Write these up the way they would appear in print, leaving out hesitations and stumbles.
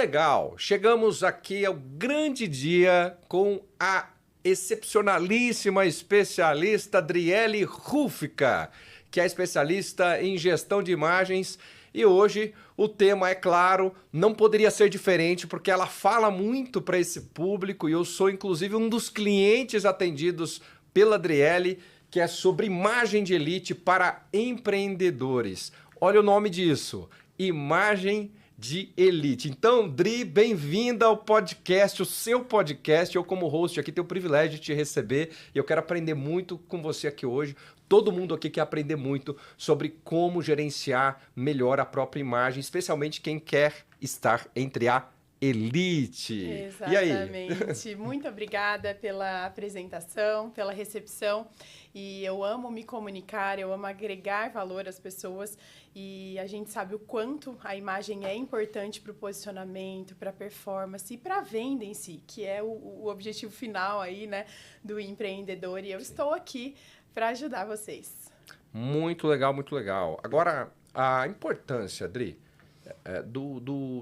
legal, chegamos aqui ao grande dia com a excepcionalíssima especialista Adriele Ruffica, que é especialista em gestão de imagens. E hoje o tema, é claro, não poderia ser diferente, porque ela fala muito para esse público e eu sou inclusive um dos clientes atendidos pela Adriele, que é sobre imagem de elite para empreendedores. Olha o nome disso, imagem de elite. Então, Dri, bem-vinda ao podcast, o seu podcast. Eu, como host aqui, tenho o privilégio de te receber e eu quero aprender muito com você aqui hoje. Todo mundo aqui quer aprender muito sobre como gerenciar melhor a própria imagem, especialmente quem quer estar entre a elite. Exatamente. Muito obrigada pela apresentação, pela recepção. E eu amo me comunicar, eu amo agregar valor às pessoas. E a gente sabe o quanto a imagem é importante para o posicionamento, para a performance e para a venda em si, que é o objetivo final aí, né, do empreendedor. E eu estou aqui para ajudar vocês. Muito legal, muito legal. Agora, a importância, Adri,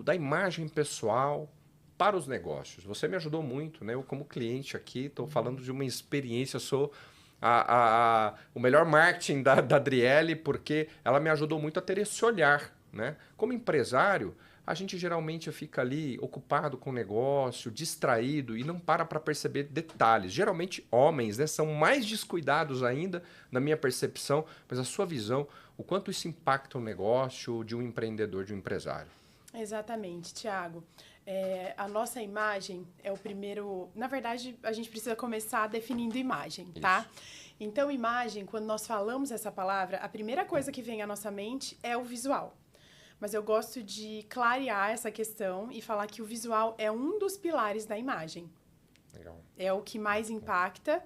da imagem pessoal para os negócios. Você me ajudou muito, né? Eu, como cliente aqui, estou falando de uma experiência, sou o melhor marketing da Adriele, porque ela me ajudou muito a ter esse olhar, né? Como empresário, a gente geralmente fica ali ocupado com o negócio, distraído e não para perceber detalhes. Geralmente homens, né, são mais descuidados ainda, na minha percepção, mas a sua visão, o quanto isso impacta o negócio de um empreendedor, de um empresário. Exatamente, Thiago. A nossa imagem é o primeiro... Na verdade, a gente precisa começar definindo imagem, tá? Isso. Então, imagem, quando nós falamos essa palavra, a primeira coisa que vem à nossa mente é o visual. Mas eu gosto de clarear essa questão e falar que o visual é um dos pilares da imagem. Legal. É o que mais impacta,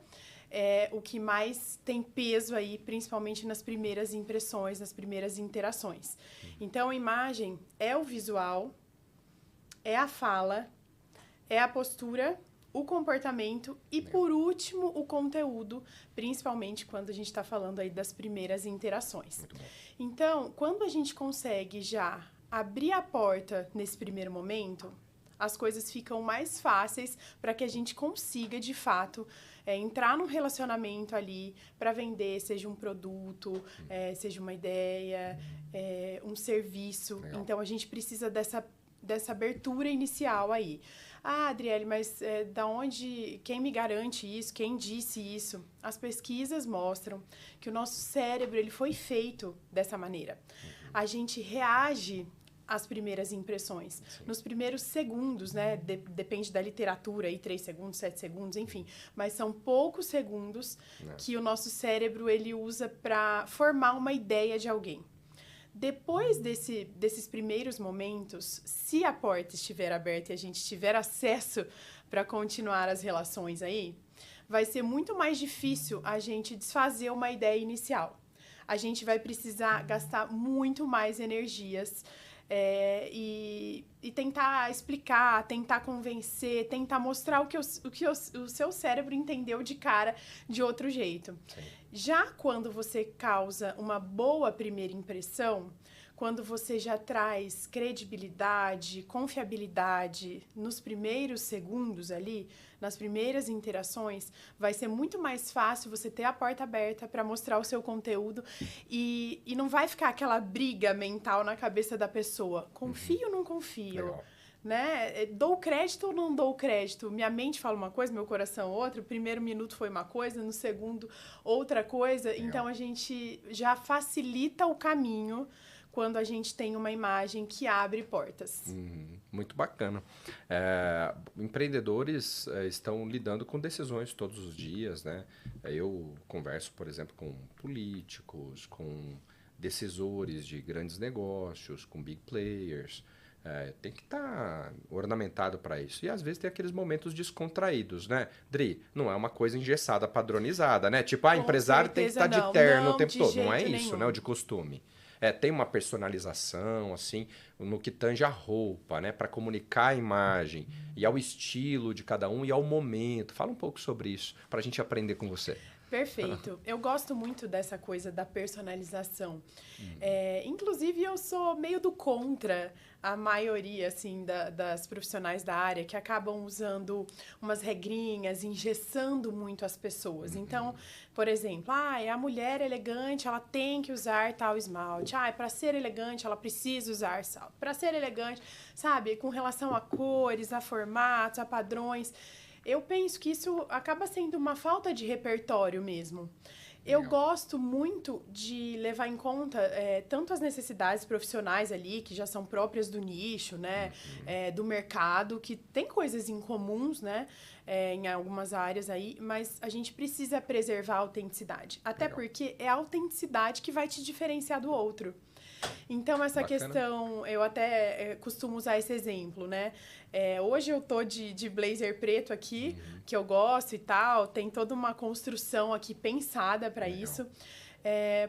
é o que mais tem peso aí, principalmente nas primeiras impressões, nas primeiras interações. Então, a imagem é o visual, é a fala, é a postura, o comportamento e, por último, o conteúdo, principalmente quando a gente está falando aí das primeiras interações. Então, quando a gente consegue já abrir a porta nesse primeiro momento, as coisas ficam mais fáceis para que a gente consiga, de fato, entrar num relacionamento ali para vender, seja um produto, seja uma ideia, um serviço. Legal. Então, a gente precisa dessa abertura inicial aí. Ah, Adriele, mas quem me garante isso? Quem disse isso? As pesquisas mostram que o nosso cérebro ele foi feito dessa maneira. A gente reage às primeiras impressões. Sim. Nos primeiros segundos, né? Depende da literatura, aí 3 segundos, 7 segundos, enfim. Mas são poucos segundos que o nosso cérebro ele usa para formar uma ideia de alguém. Depois desses primeiros momentos, se a porta estiver aberta e a gente tiver acesso para continuar as relações aí, vai ser muito mais difícil a gente desfazer uma ideia inicial. A gente vai precisar gastar muito mais energias e tentar explicar, tentar convencer, tentar mostrar o que o seu cérebro entendeu de cara de outro jeito. Sim. Já quando você causa uma boa primeira impressão, quando você já traz credibilidade, confiabilidade nos primeiros segundos ali, nas primeiras interações, vai ser muito mais fácil você ter a porta aberta para mostrar o seu conteúdo e não vai ficar aquela briga mental na cabeça da pessoa. Confio ou não confio? Legal. Né? Dou crédito ou não dou crédito? Minha mente fala uma coisa, meu coração outra. O primeiro minuto foi uma coisa, no segundo outra coisa. Legal. Então, a gente já facilita o caminho quando a gente tem uma imagem que abre portas. Muito bacana. Empreendedores estão lidando com decisões todos os dias, né? Eu converso, por exemplo, com políticos, com decisores de grandes negócios, com big players. Tem que estar ornamentado para isso. E às vezes tem aqueles momentos descontraídos, né? Dri, não é uma coisa engessada, padronizada, né? Tipo, empresário tem que estar de terno o tempo todo. Não é isso, né? O de costume. Tem uma personalização, assim, no que tange a roupa, né? Para comunicar a imagem e ao estilo de cada um e ao momento. Fala um pouco sobre isso, para a gente aprender com você. Perfeito. Eu gosto muito dessa coisa da personalização. Inclusive, eu sou meio do contra a maioria, assim, das profissionais da área que acabam usando umas regrinhas, engessando muito as pessoas. Então, por exemplo, a mulher elegante, ela tem que usar tal esmalte. Para ser elegante, ela precisa usar salto. Para ser elegante, sabe, com relação a cores, a formatos, a padrões... Eu penso que isso acaba sendo uma falta de repertório mesmo. Eu gosto muito de levar em conta tanto as necessidades profissionais ali, que já são próprias do nicho, né? Do mercado, que tem coisas em comuns, né? Em algumas áreas aí, mas a gente precisa preservar a autenticidade. Até porque é a autenticidade que vai te diferenciar do outro. Então, essa questão, eu até costumo usar esse exemplo, né? Hoje eu tô de blazer preto aqui, que eu gosto e tal, tem toda uma construção aqui pensada para isso.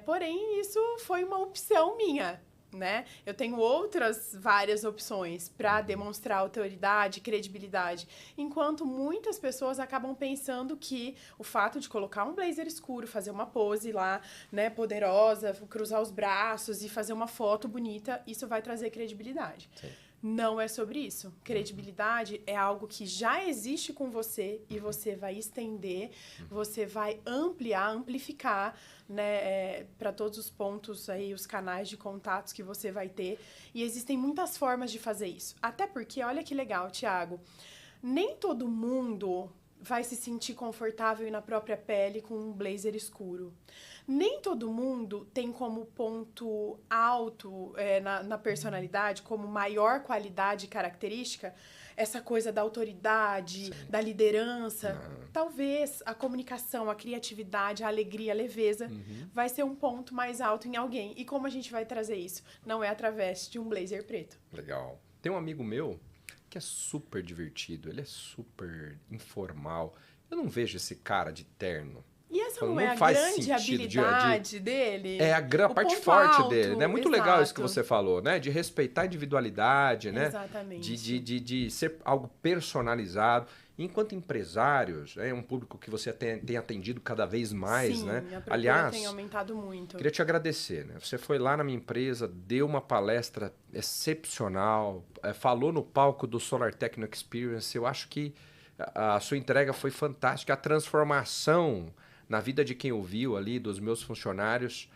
Porém, isso foi uma opção minha, né? Eu tenho outras várias opções para demonstrar autoridade, credibilidade, enquanto muitas pessoas acabam pensando que o fato de colocar um blazer escuro, fazer uma pose lá, né, poderosa, cruzar os braços e fazer uma foto bonita, isso vai trazer credibilidade. Sim. Não é sobre isso. Credibilidade é algo que já existe com você e você vai estender, você vai amplificar, né, para todos os pontos aí, os canais de contatos que você vai ter. E existem muitas formas de fazer isso. Até porque, olha que legal, Thiago, nem todo mundo vai se sentir confortável e na própria pele com um blazer escuro. Nem todo mundo tem como ponto alto na personalidade, como maior qualidade e característica, essa coisa da autoridade, sim, da liderança. Talvez a comunicação, a criatividade, a alegria, a leveza vai ser um ponto mais alto em alguém. E como a gente vai trazer isso? Não é através de um blazer preto. Legal. Tem um amigo meu que é super divertido, ele é super informal. Eu não vejo esse cara de terno. E essa não é a grande habilidade dele? É a parte forte dele, né? Muito legal isso que você falou, né? De respeitar a individualidade, né? Exatamente. De ser algo personalizado. Enquanto empresários, é um público que você tem atendido cada vez mais, sim, né? A procura aliás, tem aumentado muito. Queria te agradecer, né? Você foi lá na minha empresa, deu uma palestra excepcional, falou no palco do Solar Techno Experience. Eu acho que a sua entrega foi fantástica, a transformação na vida de quem ouviu ali, dos meus funcionários,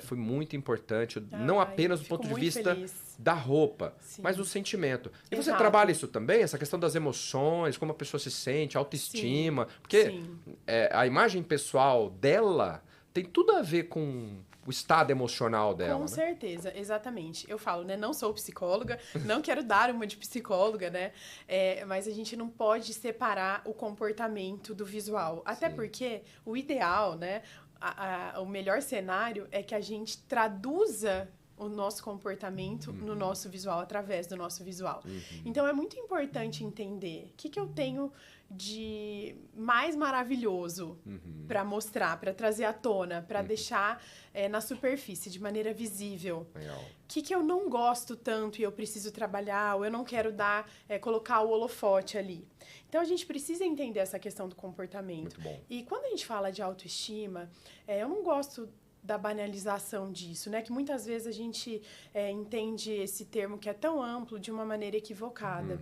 foi muito importante. Não apenas do ponto de vista da roupa, sim, mas do sentimento. E você trabalha isso também? Essa questão das emoções, como a pessoa se sente, autoestima. Sim. Porque a imagem pessoal dela tem tudo a ver com o estado emocional dela. Com certeza, exatamente. Eu falo, né? Não sou psicóloga, não quero dar uma de psicóloga, né? Mas a gente não pode separar o comportamento do visual. Até porque o ideal, né? O melhor cenário é que a gente traduza o nosso comportamento no nosso visual, através do nosso visual. Então, é muito importante entender o que eu tenho de mais maravilhoso para mostrar, para trazer à tona, para deixar na superfície, de maneira visível. O que eu não gosto tanto e eu preciso trabalhar, ou eu não quero colocar o holofote ali. Então, a gente precisa entender essa questão do comportamento. Muito bom. E quando a gente fala de autoestima, eu não gosto da banalização disso, né? Que muitas vezes a gente entende esse termo que é tão amplo de uma maneira equivocada.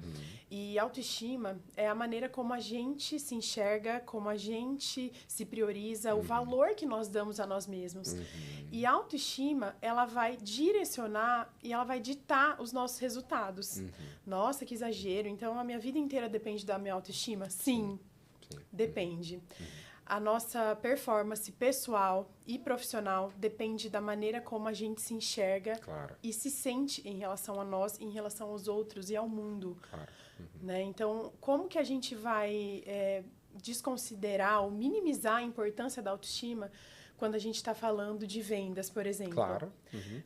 E autoestima é a maneira como a gente se enxerga, como a gente se prioriza, o valor que nós damos a nós mesmos. E a autoestima, ela vai direcionar e ela vai ditar os nossos resultados. Nossa, que exagero! Então, a minha vida inteira depende da minha autoestima? Sim. Depende. A nossa performance pessoal e profissional depende da maneira como a gente se enxerga e se sente em relação a nós, em relação aos outros e ao mundo. Né? Então, como que a gente vai desconsiderar ou minimizar a importância da autoestima quando a gente está falando de vendas, por exemplo?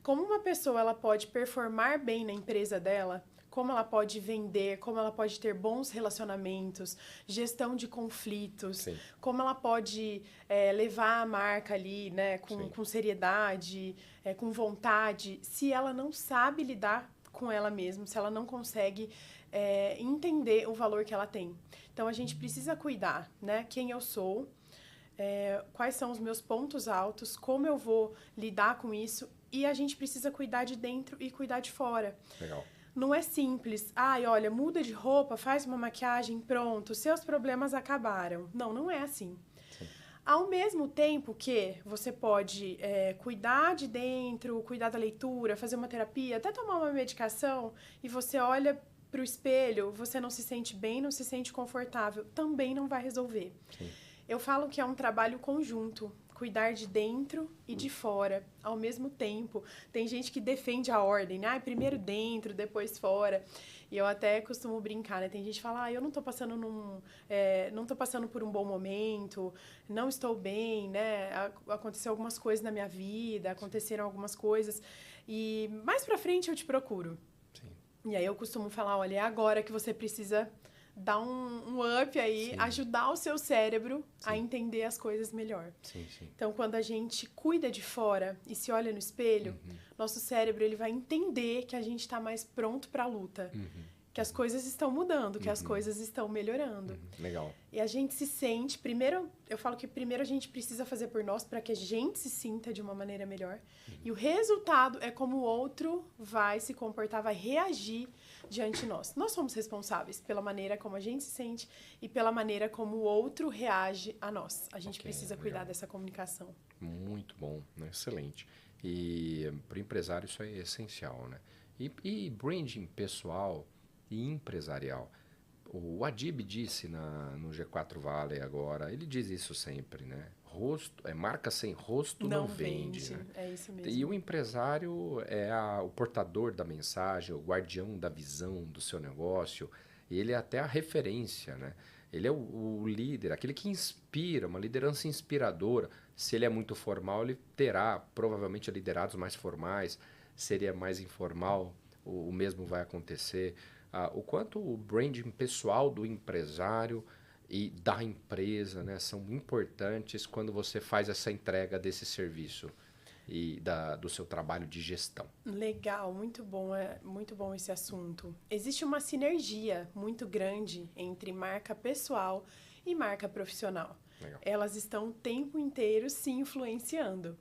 Como uma pessoa ela pode performar bem na empresa dela, como ela pode vender, como ela pode ter bons relacionamentos, gestão de conflitos, sim, como ela pode levar a marca ali, né, com seriedade, com vontade, se ela não sabe lidar com ela mesma, se ela não consegue entender o valor que ela tem. Então, a gente precisa cuidar, né, quem eu sou, quais são os meus pontos altos, como eu vou lidar com isso, e a gente precisa cuidar de dentro e cuidar de fora. Legal. Não é simples. Ai, olha, muda de roupa, faz uma maquiagem, pronto, seus problemas acabaram. Não, não é assim. Sim. Ao mesmo tempo que você pode cuidar de dentro, cuidar da leitura, fazer uma terapia, até tomar uma medicação, e você olha para o espelho, você não se sente bem, não se sente confortável, também não vai resolver. Sim. Eu falo que é um trabalho conjunto. Cuidar de dentro e de fora, ao mesmo tempo. Tem gente que defende a ordem, né? Primeiro dentro, depois fora. E eu até costumo brincar, né? Tem gente que fala, eu não tô passando não tô passando por um bom momento, não estou bem, né? Aconteceu algumas coisas na minha vida, aconteceram algumas coisas. E mais pra frente eu te procuro. Sim. E aí eu costumo falar, olha, é agora que você precisa dar um up aí, Sim. ajudar o seu cérebro a entender as coisas melhor. Sim, sim. Então, quando a gente cuida de fora e se olha no espelho, nosso cérebro ele vai entender que a gente está mais pronto para a luta. Que as coisas estão mudando, que as coisas estão melhorando. Legal. E a gente se sente... Primeiro, eu falo que primeiro a gente precisa fazer por nós para que a gente se sinta de uma maneira melhor. E o resultado é como o outro vai se comportar, vai reagir diante de nós. Nós somos responsáveis pela maneira como a gente se sente e pela maneira como o outro reage a nós. A gente precisa cuidar dessa comunicação. Muito bom, né? Excelente. E para o empresário isso é essencial, né? E branding pessoal e empresarial. O Adib disse no G4 Valley agora, ele diz isso sempre, né? Marca sem rosto não vende. Né? É isso mesmo. E o empresário é o portador da mensagem, o guardião da visão do seu negócio. Ele é até a referência, né? Ele é o líder, aquele que inspira, uma liderança inspiradora. Se ele é muito formal, ele terá provavelmente liderados mais formais. Se ele é mais informal, o mesmo vai acontecer. O quanto o branding pessoal do empresário e da empresa, né, são importantes quando você faz essa entrega desse serviço e do seu trabalho de gestão. Legal, muito bom esse assunto. Existe uma sinergia muito grande entre marca pessoal e marca profissional. Legal. Elas estão o tempo inteiro se influenciando.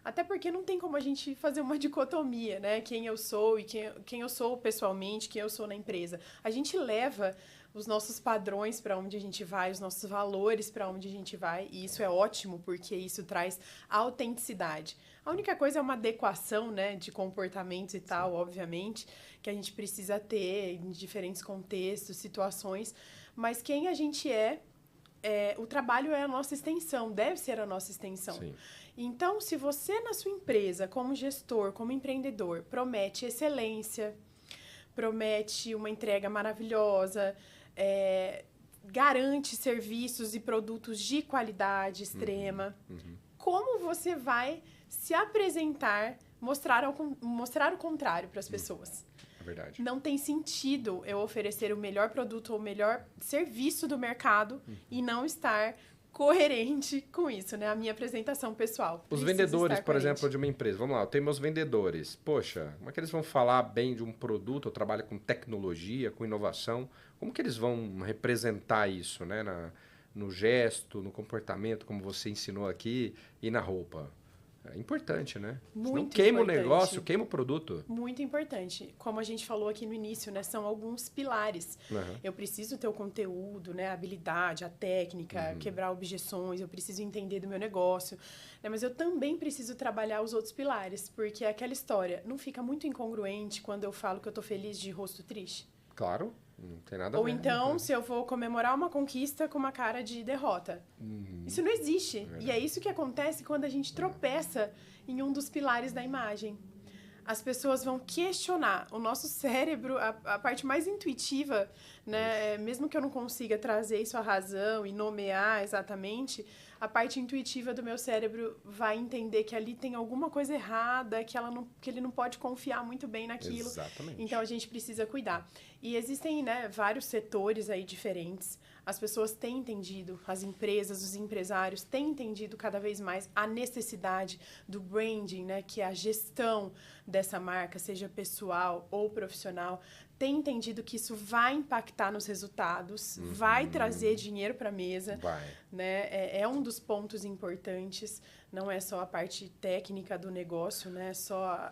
Até porque não tem como a gente fazer uma dicotomia, né? Quem eu sou e quem eu sou pessoalmente, quem eu sou na empresa. A gente leva os nossos padrões para onde a gente vai, os nossos valores para onde a gente vai, e isso é ótimo porque isso traz autenticidade. A única coisa é uma adequação, né, de comportamentos e tal, obviamente, que a gente precisa ter em diferentes contextos, situações, mas quem a gente o trabalho é a nossa extensão, deve ser a nossa extensão. Sim. Então, se você na sua empresa, como gestor, como empreendedor, promete excelência, promete uma entrega maravilhosa, garante serviços e produtos de qualidade extrema, como você vai se apresentar, mostrar o contrário para as pessoas? É verdade. Não tem sentido eu oferecer o melhor produto ou o melhor serviço do mercado e não estar coerente com isso, né? A minha apresentação pessoal. Os vendedores, por exemplo, de uma empresa. Vamos lá, eu tenho meus vendedores. Poxa, como é que eles vão falar bem de um produto? Eu trabalho com tecnologia, com inovação. Como que eles vão representar isso, né? No gesto, no comportamento, como você ensinou aqui, e na roupa? É importante, né? Muito Não queima importante. o negócio, queima o produto. Muito importante. Como a gente falou aqui no início, né? São alguns pilares. Uhum. Eu preciso ter o conteúdo, né? A habilidade, a técnica, quebrar objeções, eu preciso entender do meu negócio. Né? Mas eu também preciso trabalhar os outros pilares, porque aquela história não fica muito incongruente quando eu falo que eu tô feliz de rosto triste? Claro, não tem nada a Ou ver. então, se eu vou comemorar uma conquista com uma cara de derrota. Isso não existe. E é isso que acontece quando a gente tropeça em um dos pilares da imagem. As pessoas vão questionar. O nosso cérebro, a parte mais intuitiva, né? Mesmo que eu não consiga trazer isso à razão e nomear exatamente, a parte intuitiva do meu cérebro vai entender que ali tem alguma coisa errada, que ele não pode confiar muito bem naquilo. Exatamente. Então, a gente precisa cuidar. E existem, né, vários setores aí diferentes. As pessoas têm entendido, as empresas, os empresários têm entendido cada vez mais a necessidade do branding, né, que é a gestão dessa marca, seja pessoal ou profissional, tem entendido que isso vai impactar nos resultados, vai trazer dinheiro para a mesa, né? É um dos pontos importantes, não é só a parte técnica do negócio, né?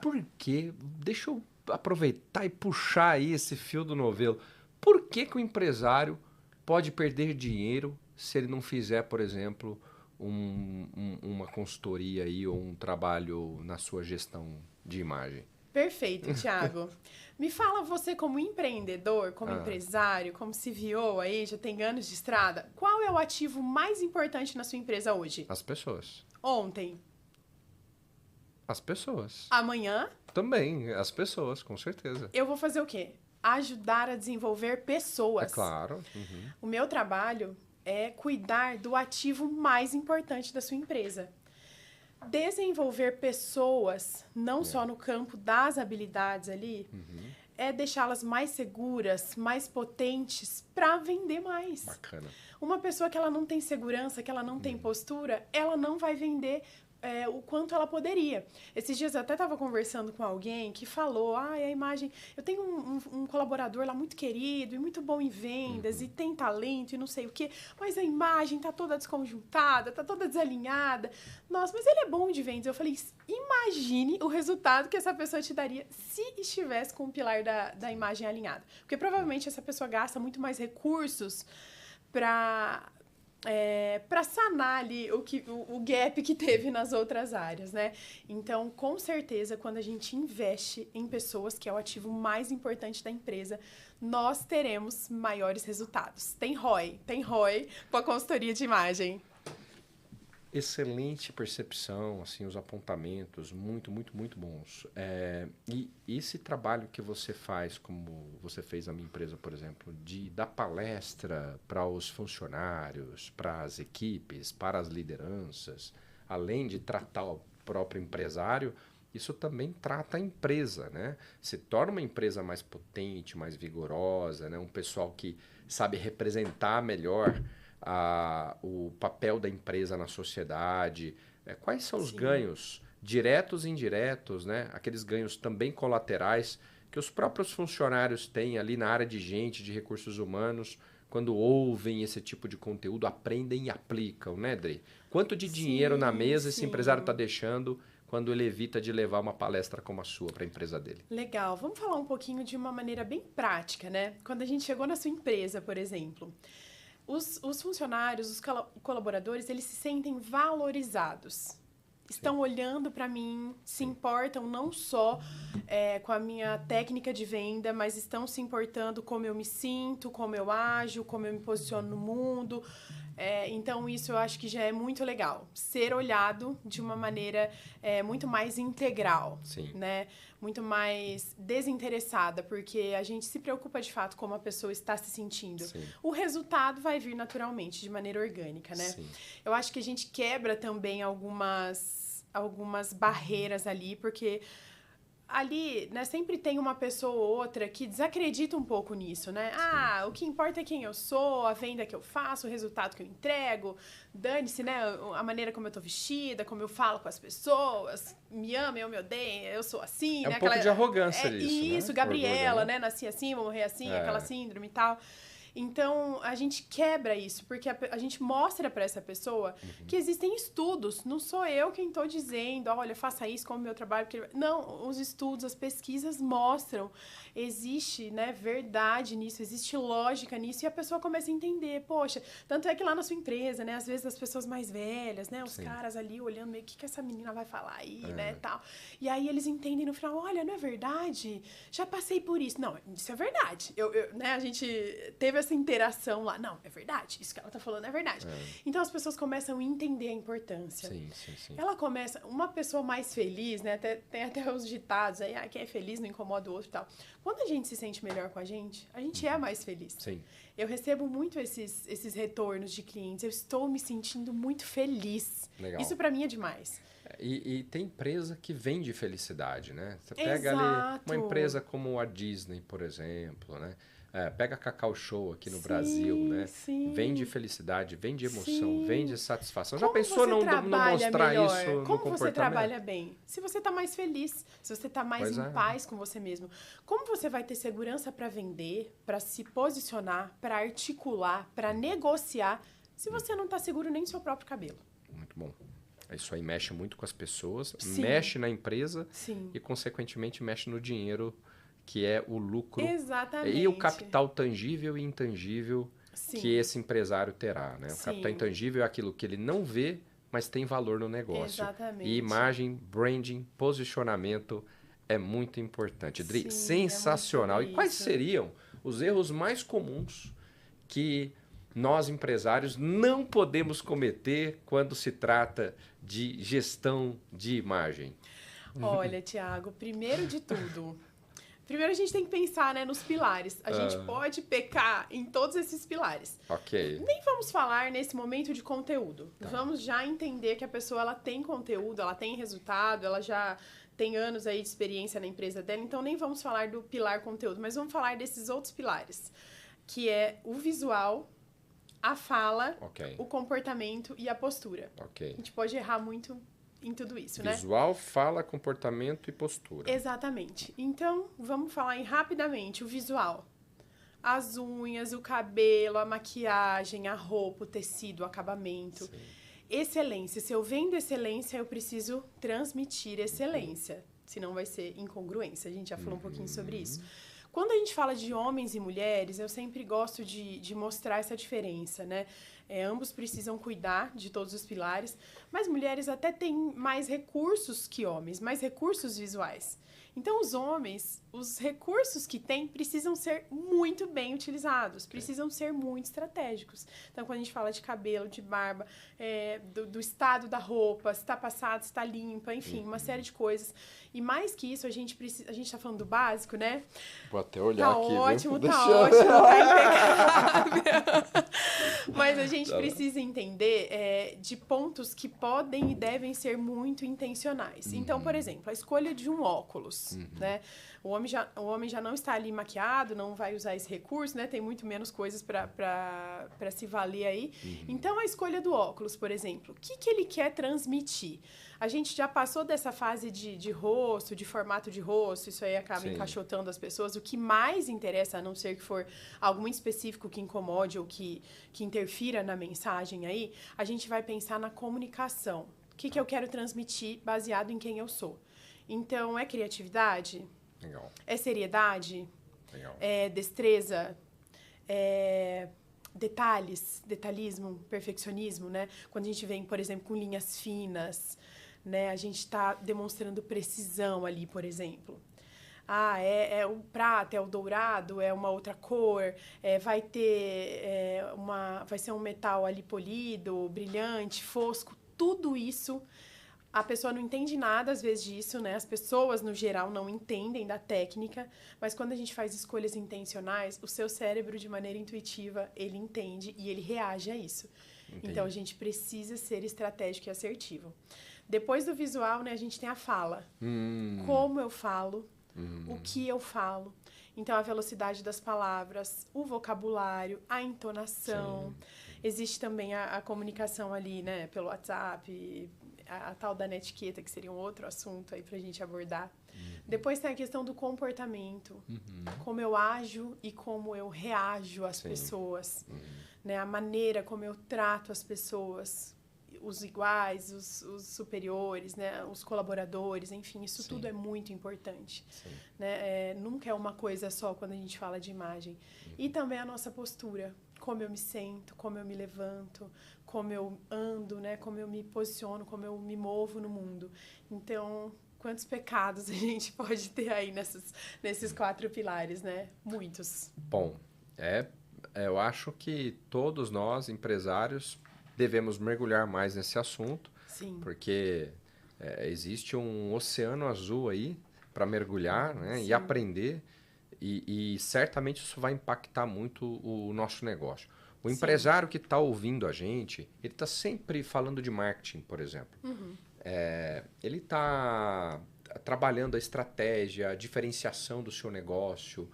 Por quê? Deixa eu aproveitar e puxar aí esse fio do novelo. Por que que o empresário pode perder dinheiro se ele não fizer, por exemplo, uma consultoria aí ou um trabalho na sua gestão de imagem? Perfeito, Thiago. Me fala você como empreendedor, como empresário, como CVO aí, já tem anos de estrada, qual é o ativo mais importante na sua empresa hoje? As pessoas. Ontem. As pessoas. Amanhã? Também, as pessoas, com certeza. Eu vou fazer o quê? Ajudar a desenvolver pessoas. É claro. O meu trabalho é cuidar do ativo mais importante da sua empresa. Desenvolver pessoas, não só no campo das habilidades ali, é deixá-las mais seguras, mais potentes para vender mais. Bacana. Uma pessoa que ela não tem segurança, que ela não tem postura, ela não vai vender o quanto ela poderia. Esses dias eu até estava conversando com alguém que falou, a imagem... Eu tenho um colaborador lá muito querido e muito bom em vendas e tem talento e não sei o quê, mas a imagem tá toda desconjuntada, tá toda desalinhada. Nossa, mas ele é bom de vendas. Eu falei, imagine o resultado que essa pessoa te daria se estivesse com o pilar da imagem alinhado. Porque provavelmente essa pessoa gasta muito mais recursos para sanar ali o gap que teve nas outras áreas, né? Então, com certeza, quando a gente investe em pessoas, que é o ativo mais importante da empresa, nós teremos maiores resultados. Tem ROI com a consultoria de imagem. Excelente percepção, assim, os apontamentos, muito, muito, muito bons. E esse trabalho que você faz, como você fez na minha empresa, por exemplo, de dar palestra para os funcionários, para as equipes, para as lideranças, além de tratar o próprio empresário, isso também trata a empresa, né? Se torna uma empresa mais potente, mais vigorosa, né? Um pessoal que sabe representar melhor o papel da empresa na sociedade. Quais são os ganhos diretos e indiretos, né? Aqueles ganhos também colaterais que os próprios funcionários têm ali na área de gente, de recursos humanos, quando ouvem esse tipo de conteúdo, aprendem e aplicam, né, Dri? Quanto de dinheiro na mesa esse empresário está deixando quando ele evita de levar uma palestra como a sua para a empresa dele? Legal. Vamos falar um pouquinho de uma maneira bem prática, né? Quando a gente chegou na sua empresa, por exemplo, os funcionários, os colaboradores, eles se sentem valorizados. Estão olhando para mim, se importam não só com a minha técnica de venda, mas estão se importando como eu me sinto, como eu ajo, como eu me posiciono no mundo. Então, isso eu acho que já é muito legal. Ser olhado de uma maneira muito mais integral, né? Muito mais desinteressada, porque a gente se preocupa de fato como a pessoa está se sentindo. O resultado vai vir naturalmente, de maneira orgânica, né? Eu acho que a gente quebra também algumas barreiras ali, porque ali, né, sempre tem uma pessoa ou outra que desacredita um pouco nisso, né? O que importa é quem eu sou, a venda que eu faço, o resultado que eu entrego, dane-se, né, a maneira como eu tô vestida, como eu falo com as pessoas, me amem ou me odeiem, eu sou assim, né? Um pouco de arrogância isso, isso, né? Gabriela, Orgulho, né? Nasci assim, vou morrer assim, aquela síndrome e tal. Então, a gente quebra isso, porque a gente mostra para essa pessoa que existem estudos. Não sou eu quem estou dizendo, olha, faça isso como meu trabalho. Porque... Não, os estudos, as pesquisas mostram. Existe, né, verdade nisso, existe lógica nisso. E a pessoa começa a entender, poxa, tanto é que lá na sua empresa, né, às vezes as pessoas mais velhas, né, os caras ali olhando meio, o que essa menina vai falar aí, né, tal. E aí eles entendem no final, olha, não é verdade? Já passei por isso. Não, isso é verdade. Né, a gente teve essa interação lá. Não, é verdade. Isso que ela tá falando é verdade. Então, as pessoas começam a entender a importância. Sim. Ela começa... Uma pessoa mais feliz, né? Tem até os ditados aí, quem é feliz não incomoda o outro e tal. Quando a gente se sente melhor com a gente é mais feliz. Sim. Eu recebo muito esses retornos de clientes. Eu estou me sentindo muito feliz. Legal. Isso pra mim é demais. E tem empresa que vende felicidade, né? Você pega ali uma empresa como a Disney, por exemplo, né? Pega Cacau Show aqui no Brasil, né? Sim. Vende felicidade, vende emoção, Sim. vende satisfação. Como Já pensou você não trabalha mostrar melhor? isso no Como comportamento? você trabalha bem? Se você está mais feliz, se você está mais em paz com você mesmo. Como você vai ter segurança para vender, para se posicionar, para articular, para negociar, se você não está seguro nem no seu próprio cabelo? Muito bom. Isso aí mexe muito com as pessoas, Sim. mexe na empresa Sim. e, consequentemente, mexe no dinheiro, que é o lucro. Exatamente. E o capital tangível e intangível Sim. que esse empresário terá, né? O Sim. capital intangível é aquilo que ele não vê, mas tem valor no negócio. Exatamente. E imagem, branding, posicionamento é muito importante. Dri, sensacional. E quais seriam os erros mais comuns que nós, empresários, não podemos cometer quando se trata de gestão de imagem? Olha, Thiago, primeiro de tudo... Primeiro a gente tem que pensar, né, nos pilares. A gente pode pecar em todos esses pilares. Ok. Nem vamos falar nesse momento de conteúdo. Tá. Vamos já entender que a pessoa ela tem conteúdo, ela tem resultado, ela já tem anos aí de experiência na empresa dela. Então nem vamos falar do pilar conteúdo, mas vamos falar desses outros pilares, que é o visual, a fala, o comportamento e a postura. A gente pode errar muito em tudo isso, né? Visual, fala, comportamento e postura. Exatamente. Então, vamos falar rapidamente. O visual. As unhas, o cabelo, a maquiagem, a roupa, o tecido, o acabamento. Sim. Excelência. Se eu vendo excelência, eu preciso transmitir excelência. Senão vai ser incongruência. A gente já falou um pouquinho sobre isso. Quando a gente fala de homens e mulheres, eu sempre gosto de mostrar essa diferença, né? Ambos precisam cuidar de todos os pilares, mas mulheres até têm mais recursos que homens, mais recursos visuais. Então, os homens, os recursos que têm precisam ser muito bem utilizados, precisam ser muito estratégicos. Então, quando a gente fala de cabelo, de barba, do estado da roupa, se está passado, se está limpa, enfim, uma série de coisas. E mais que isso, a gente está falando do básico, né? Vou até olhar aqui, ótimo, viu? Tá ótimo, tá impecável. Mas a gente precisa entender de pontos que podem e devem ser muito intencionais. Então, por exemplo, a escolha de um óculos. Né? O homem já não está ali maquiado, não vai usar esse recurso, né? Tem muito menos coisas para se valer aí. Então, a escolha do óculos, por exemplo, o que ele quer transmitir? A gente já passou dessa fase de rosto, de formato de rosto, isso aí acaba encaixotando as pessoas. O que mais interessa, a não ser que for algo muito específico que incomode ou que interfira na mensagem aí, a gente vai pensar na comunicação. O que eu quero transmitir baseado em quem eu sou? Então, é criatividade? Legal. É seriedade? Legal. É destreza? É detalhes, detalhismo, perfeccionismo, né? Quando a gente vem, por exemplo, com linhas finas, né? A gente está demonstrando precisão ali, por exemplo. É o prata, é o dourado, é uma outra cor, vai ser um metal ali polido, brilhante, fosco, tudo isso. A pessoa não entende nada, às vezes, disso, né? As pessoas, no geral, não entendem da técnica, mas quando a gente faz escolhas intencionais, o seu cérebro, de maneira intuitiva, ele entende e ele reage a isso. Entendi. Então, a gente precisa ser estratégico e assertivo. Depois do visual, né, a gente tem a fala. Como eu falo, o que eu falo. Então, a velocidade das palavras, o vocabulário, a entonação. Existe também a comunicação ali, né, pelo WhatsApp, a tal da netiqueta, que seria um outro assunto aí pra gente abordar. Depois tem a questão do comportamento, como eu ajo e como eu reajo às pessoas, né? A maneira como eu trato as pessoas, os iguais, os superiores, né? Os colaboradores, enfim, isso tudo é muito importante. Né? Nunca é uma coisa só quando a gente fala de imagem. E também a nossa postura, como eu me sento, como eu me levanto, como eu ando, né? Como eu me posiciono, como eu me movo no mundo. Então, quantos pecados a gente pode ter aí nesses 4 pilares, né? Muitos. Bom, eu acho que todos nós, empresários, devemos mergulhar mais nesse assunto. Sim. Porque existe um oceano azul aí para mergulhar, né? E aprender. E certamente isso vai impactar muito o nosso negócio. O empresário que está ouvindo a gente, ele está sempre falando de marketing, por exemplo. Ele está trabalhando a estratégia, a diferenciação do seu negócio.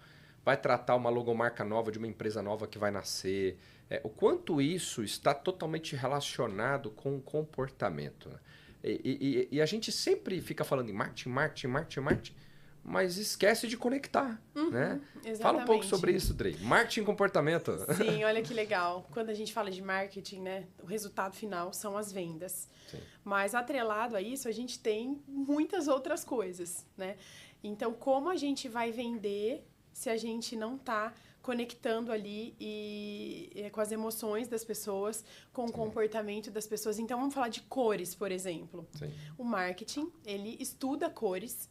vai tratar uma logomarca nova de uma empresa nova que vai nascer. O quanto isso está totalmente relacionado com o comportamento, né? E a gente sempre fica falando em marketing, marketing, marketing, marketing, mas esquece de conectar, né? Exatamente. Fala um pouco sobre isso, Dri. Marketing e comportamento. Sim, olha que legal. Quando a gente fala de marketing, né, o resultado final são as vendas. Sim. Mas atrelado a isso, a gente tem muitas outras coisas, né? Então, como a gente vai vender se a gente não está conectando ali com as emoções das pessoas, com o comportamento das pessoas. Então, vamos falar de cores, por exemplo. Sim. O marketing, ele estuda cores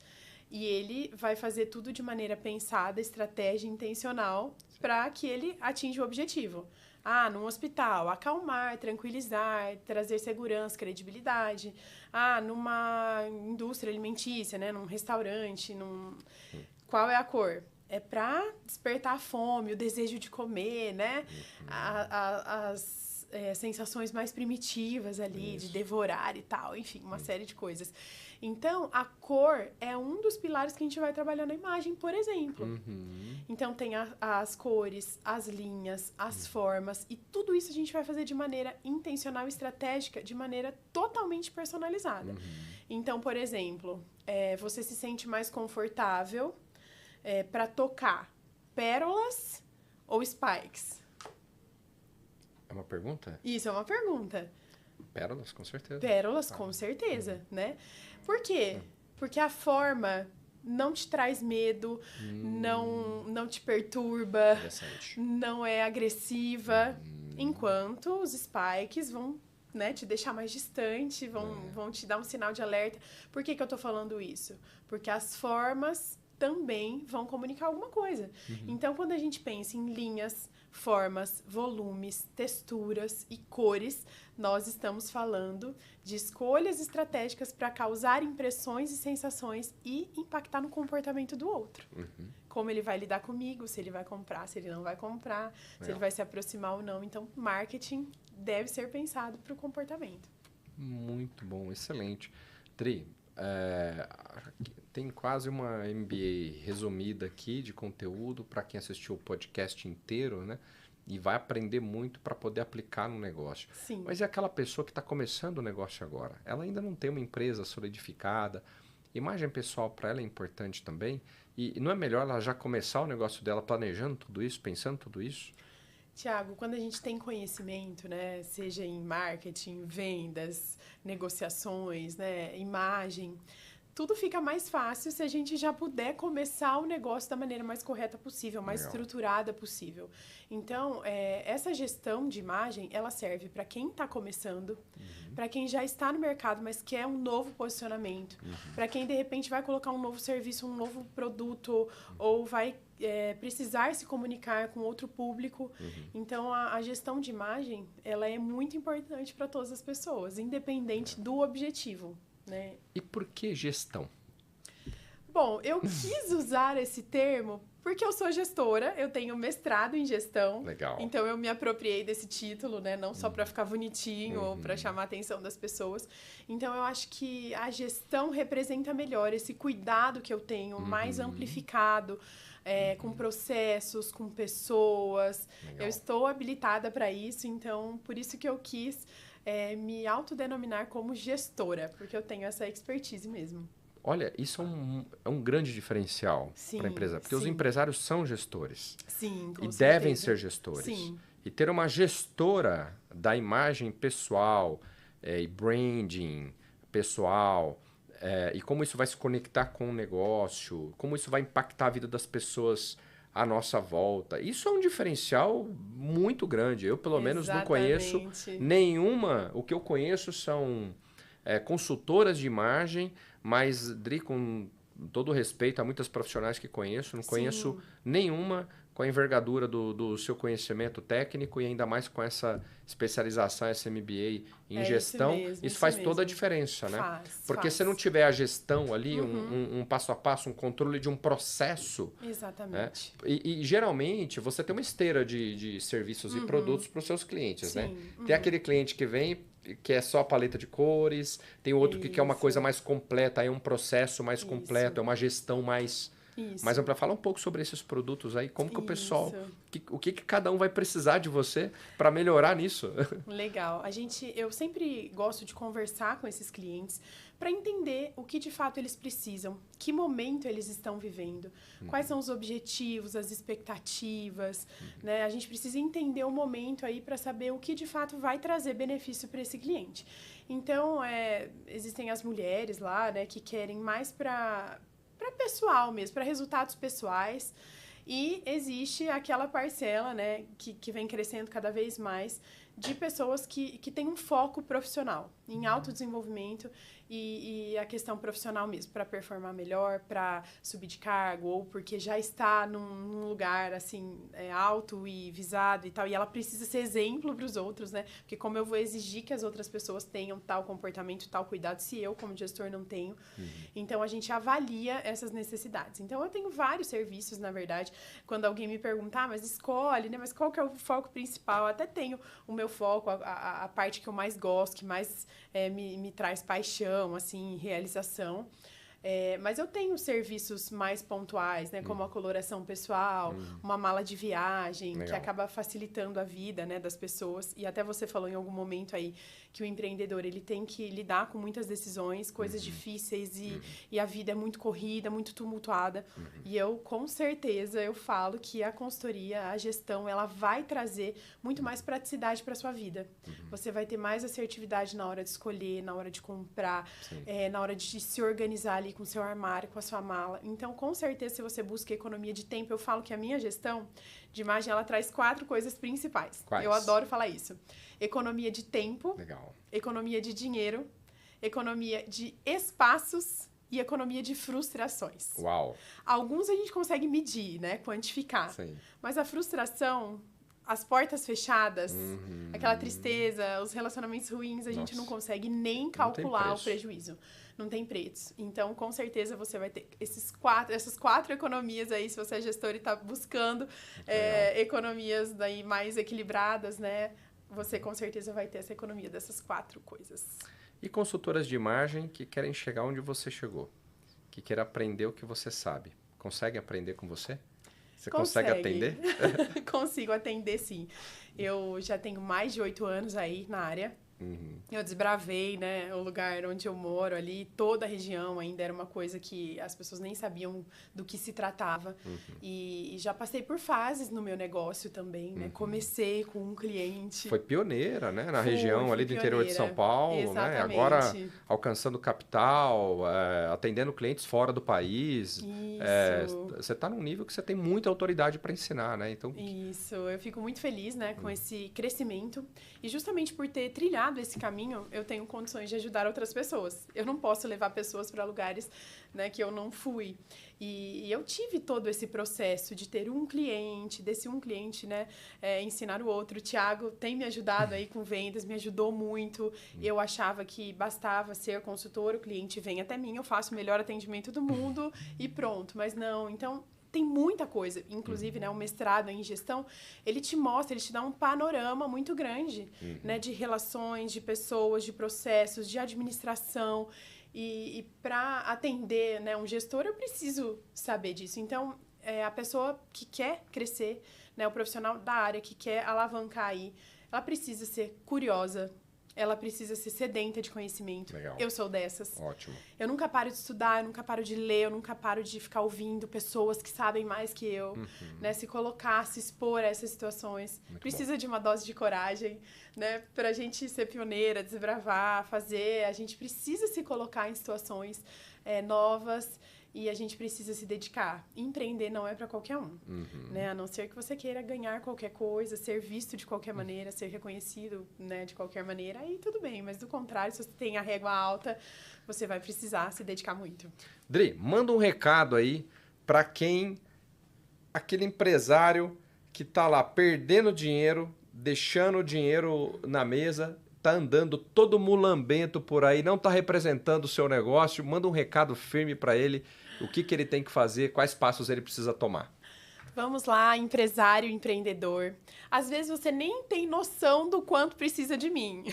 e ele vai fazer tudo de maneira pensada, estratégia, intencional, para que ele atinja o objetivo. Num hospital, acalmar, tranquilizar, trazer segurança, credibilidade. Numa indústria alimentícia, né? Num restaurante, Qual é a cor? É para despertar a fome, o desejo de comer, né? As sensações mais primitivas ali, de devorar e tal, enfim, uma série de coisas. Então, a cor é um dos pilares que a gente vai trabalhar na imagem, por exemplo. Então, tem as cores, as linhas, as formas, e tudo isso a gente vai fazer de maneira intencional e estratégica, de maneira totalmente personalizada. Então, por exemplo, você se sente mais confortável para tocar pérolas ou spikes? É uma pergunta? Isso é uma pergunta. Pérolas, com certeza. Pérolas, com certeza, né? Por quê? Porque a forma não te traz medo, não te perturba, não é agressiva, enquanto os spikes vão, né, te deixar mais distante, vão te dar um sinal de alerta. Por que eu tô falando isso? Porque as formas também vão comunicar alguma coisa. Então, quando a gente pensa em linhas, formas, volumes, texturas e cores, nós estamos falando de escolhas estratégicas para causar impressões e sensações e impactar no comportamento do outro. Como ele vai lidar comigo, se ele vai comprar, se ele não vai comprar, se ele vai se aproximar ou não. Então, marketing deve ser pensado para o comportamento. Muito bom, excelente. Dri, tem quase uma MBA resumida aqui de conteúdo para quem assistiu o podcast inteiro, né? E vai aprender muito para poder aplicar no negócio. Sim. Mas é aquela pessoa que está começando o negócio agora. Ela ainda não tem uma empresa solidificada. Imagem pessoal para ela é importante também. E não é melhor ela já começar o negócio dela planejando tudo isso, pensando tudo isso? Tiago, quando a gente tem conhecimento, né, seja em marketing, vendas, negociações, né, imagem, tudo fica mais fácil se a gente já puder começar o negócio da maneira mais correta possível, mais estruturada possível. Então, essa gestão de imagem, ela serve para quem está começando, para quem já está no mercado, mas quer um novo posicionamento, para quem, de repente, vai colocar um novo serviço, um novo produto, ou vai precisar se comunicar com outro público. Então, a gestão de imagem, ela é muito importante para todas as pessoas, independente do objetivo. Né? E por que gestão? Bom, eu quis usar esse termo porque eu sou gestora, eu tenho mestrado em gestão. Legal. Então eu me apropriei desse título, né? Não só para ficar bonitinho ou para chamar a atenção das pessoas. Então eu acho que a gestão representa melhor esse cuidado que eu tenho, mais amplificado, com processos, com pessoas. Legal. Eu estou habilitada para isso, então por isso que eu quis me autodenominar como gestora, porque eu tenho essa expertise mesmo. Olha, isso é um grande diferencial para a empresa, porque os empresários são gestores. Sim, com certeza. Devem ser gestores. Sim. E ter uma gestora da imagem pessoal e branding pessoal, e como isso vai se conectar com o negócio, como isso vai impactar a vida das pessoas à nossa volta. Isso é um diferencial muito grande. Eu, pelo menos, não conheço nenhuma. O que eu conheço são consultoras de imagem, mas, Dri, com todo respeito a muitas profissionais que conheço, não conheço nenhuma com a envergadura do seu conhecimento técnico e ainda mais com essa especialização, essa MBA em gestão. Isso faz toda a diferença, né? Porque se não tiver a gestão ali, um passo a passo, um controle de um processo... Exatamente. E geralmente você tem uma esteira de serviços e produtos para os seus clientes, né? Tem aquele cliente que vem, que é só a paleta de cores, tem outro que quer uma coisa mais completa, aí é um processo mais completo, é uma gestão mais Isso. Mas para falar um pouco sobre esses produtos aí, como que o pessoal, Isso. o que cada um vai precisar de você para melhorar nisso? Legal. Eu sempre gosto de conversar com esses clientes para entender o que de fato eles precisam, que momento eles estão vivendo, quais são os objetivos, as expectativas, né? A gente precisa entender o momento aí para saber o que de fato vai trazer benefício para esse cliente. Então, existem as mulheres lá, né, que querem mais para pessoal mesmo, para resultados pessoais. E existe aquela parcela, né, que vem crescendo cada vez mais, de pessoas que têm um foco profissional, em autodesenvolvimento e a questão profissional mesmo, para performar melhor, para subir de cargo, ou porque já está num lugar, assim, alto e visado e tal, e ela precisa ser exemplo para os outros, né? Porque como eu vou exigir que as outras pessoas tenham tal comportamento, tal cuidado, se eu, como gestor, não tenho. Então, a gente avalia essas necessidades. Então, eu tenho vários serviços, na verdade. Quando alguém me perguntar, mas escolhe, né? Mas qual que é o foco principal? Eu até tenho o meu foco, a parte que eu mais gosto, que mais me traz paixão, assim, realização. Mas eu tenho serviços mais pontuais, né? Como a coloração pessoal, uma mala de viagem, Legal. que acaba facilitando a vida, né, das pessoas. E até você falou em algum momento aí que o empreendedor, ele tem que lidar com muitas decisões, coisas difíceis, e a vida é muito corrida, muito tumultuada. E eu, com certeza, eu falo que a consultoria, a gestão, ela vai trazer muito mais praticidade para sua vida. Você vai ter mais assertividade na hora de escolher, na hora de comprar, na hora de se organizar ali com o seu armário, com a sua mala. Então, com certeza, se você busca economia de tempo, eu falo que a minha gestão de imagem, ela traz 4 coisas principais. Quais? Eu adoro falar isso. Economia de tempo, Legal. economia de dinheiro, economia de espaços e economia de frustrações. Uau. Alguns a gente consegue medir, né? Quantificar. Sim. Mas a frustração, as portas fechadas, aquela tristeza, os relacionamentos ruins, a gente não consegue nem calcular o prejuízo. Não tem preço. Então, com certeza, você vai ter essas 4 economias aí, se você é gestor e está buscando economias daí mais equilibradas, né? Você, com certeza, vai ter essa economia dessas 4 coisas. E consultoras de imagem que querem chegar onde você chegou, que querem aprender o que você sabe, conseguem aprender com você? Você consegue atender? Consigo atender, sim. Eu já tenho mais de 8 anos aí na área. Eu desbravei, né, o lugar onde eu moro ali, toda a região ainda era uma coisa que as pessoas nem sabiam do que se tratava. E já passei por fases no meu negócio também, né? Comecei com um cliente. Foi pioneira, né, na região ali do interior de São Paulo, exatamente, né? Agora alcançando capital, atendendo clientes fora do país. Isso. Você está num nível que você tem muita autoridade para ensinar, né? Então, Isso, eu fico muito feliz, né, com esse crescimento. E justamente por ter trilhado esse caminho, eu tenho condições de ajudar outras pessoas. Eu não posso levar pessoas para lugares, né, que eu não fui. E eu tive todo esse processo de ter um cliente, desse um cliente, né, ensinar o outro. O Thiago tem me ajudado aí com vendas, me ajudou muito. Eu achava que bastava ser consultor, o cliente vem até mim, eu faço o melhor atendimento do mundo e pronto. Mas não, então tem muita coisa, inclusive, né, o mestrado em gestão, ele te mostra, ele te dá um panorama muito grande, né, de relações, de pessoas, de processos, de administração, e para atender, né, um gestor, eu preciso saber disso. Então, a pessoa que quer crescer, né, o profissional da área que quer alavancar aí, ela precisa ser curiosa, ela precisa ser sedenta de conhecimento. Legal. Eu sou dessas. Ótimo. Eu nunca paro de estudar, eu nunca paro de ler, eu nunca paro de ficar ouvindo pessoas que sabem mais que eu, né? Se colocar, se expor a essas situações. Muito precisa bom. de uma dose de coragem, né? Pra gente ser pioneira, desbravar, fazer. A gente precisa se colocar em situações novas. E a gente precisa se dedicar. Empreender não é para qualquer um, né? A não ser que você queira ganhar qualquer coisa, ser visto de qualquer maneira, ser reconhecido, né, de qualquer maneira, aí tudo bem. Mas do contrário, se você tem a régua alta, você vai precisar se dedicar muito. Dri, manda um recado aí para aquele empresário que tá lá perdendo dinheiro, deixando o dinheiro na mesa, tá andando todo mulambento por aí, não tá representando o seu negócio, manda um recado firme para ele. O que ele tem que fazer, quais passos ele precisa tomar? Vamos lá, empresário, empreendedor. Às vezes você nem tem noção do quanto precisa de mim.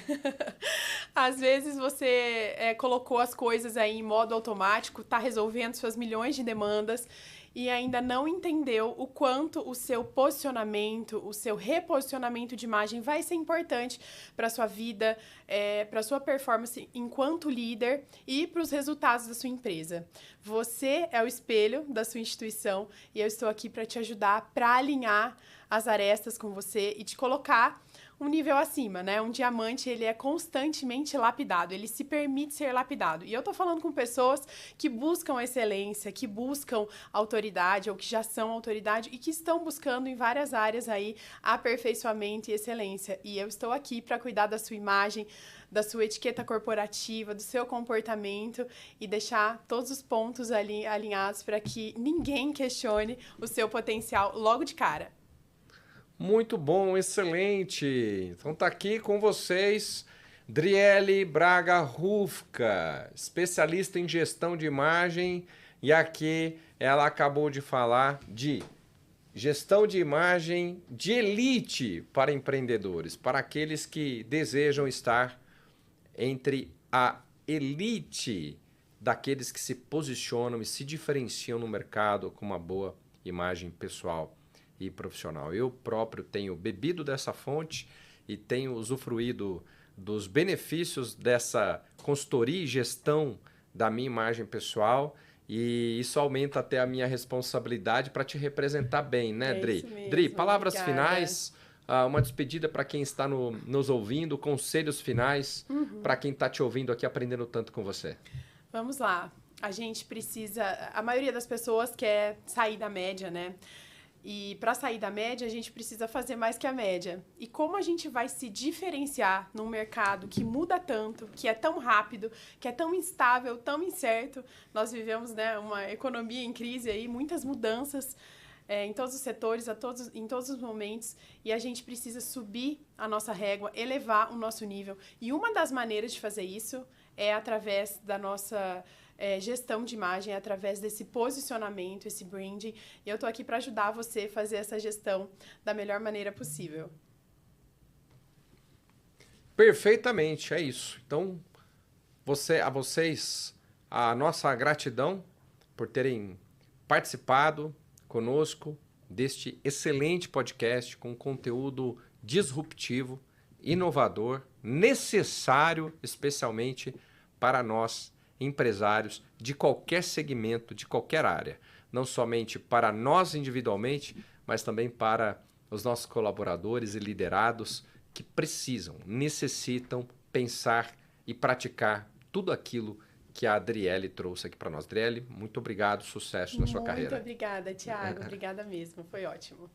Às vezes você colocou as coisas aí em modo automático, está resolvendo suas milhões de demandas e ainda não entendeu o quanto o seu posicionamento, o seu reposicionamento de imagem vai ser importante para a sua vida, para a sua performance enquanto líder e para os resultados da sua empresa. Você é o espelho da sua instituição e eu estou aqui para te ajudar, para alinhar as arestas com você e te colocar um nível acima, né? Um diamante, ele é constantemente lapidado, ele se permite ser lapidado. E eu tô falando com pessoas que buscam excelência, que buscam autoridade ou que já são autoridade e que estão buscando em várias áreas aí aperfeiçoamento e excelência. E eu estou aqui para cuidar da sua imagem, da sua etiqueta corporativa, do seu comportamento e deixar todos os pontos ali alinhados para que ninguém questione o seu potencial logo de cara. Muito bom, excelente. Então tá aqui com vocês, Driele Braga Rufka, especialista em gestão de imagem, e aqui ela acabou de falar de gestão de imagem de elite para empreendedores, para aqueles que desejam estar entre a elite daqueles que se posicionam e se diferenciam no mercado com uma boa imagem pessoal e profissional. Eu próprio tenho bebido dessa fonte e tenho usufruído dos benefícios dessa consultoria e gestão da minha imagem pessoal, e isso aumenta até a minha responsabilidade para te representar bem, né, Dri? Isso mesmo, Dri, palavras obrigada. finais, uma despedida para quem está nos ouvindo, conselhos finais para quem está te ouvindo aqui aprendendo tanto com você. Vamos lá. A gente precisa... A maioria das pessoas quer sair da média, né? E para sair da média, a gente precisa fazer mais que a média. E como a gente vai se diferenciar num mercado que muda tanto, que é tão rápido, que é tão instável, tão incerto? Nós vivemos, né, uma economia em crise aí, muitas mudanças em todos os setores, em todos os momentos. E a gente precisa subir a nossa régua, elevar o nosso nível. E uma das maneiras de fazer isso é através da nossa... gestão de imagem, através desse posicionamento, esse branding. E eu tô aqui para ajudar você a fazer essa gestão da melhor maneira possível. Perfeitamente, é isso. Então, a vocês, a nossa gratidão por terem participado conosco deste excelente podcast com conteúdo disruptivo, inovador, necessário especialmente para nós, empresários de qualquer segmento, de qualquer área. Não somente para nós individualmente, mas também para os nossos colaboradores e liderados que precisam, necessitam pensar e praticar tudo aquilo que a Driele trouxe aqui para nós. Driele, muito obrigado, sucesso na sua carreira. Muito obrigada, Thiago. Obrigada mesmo, foi ótimo.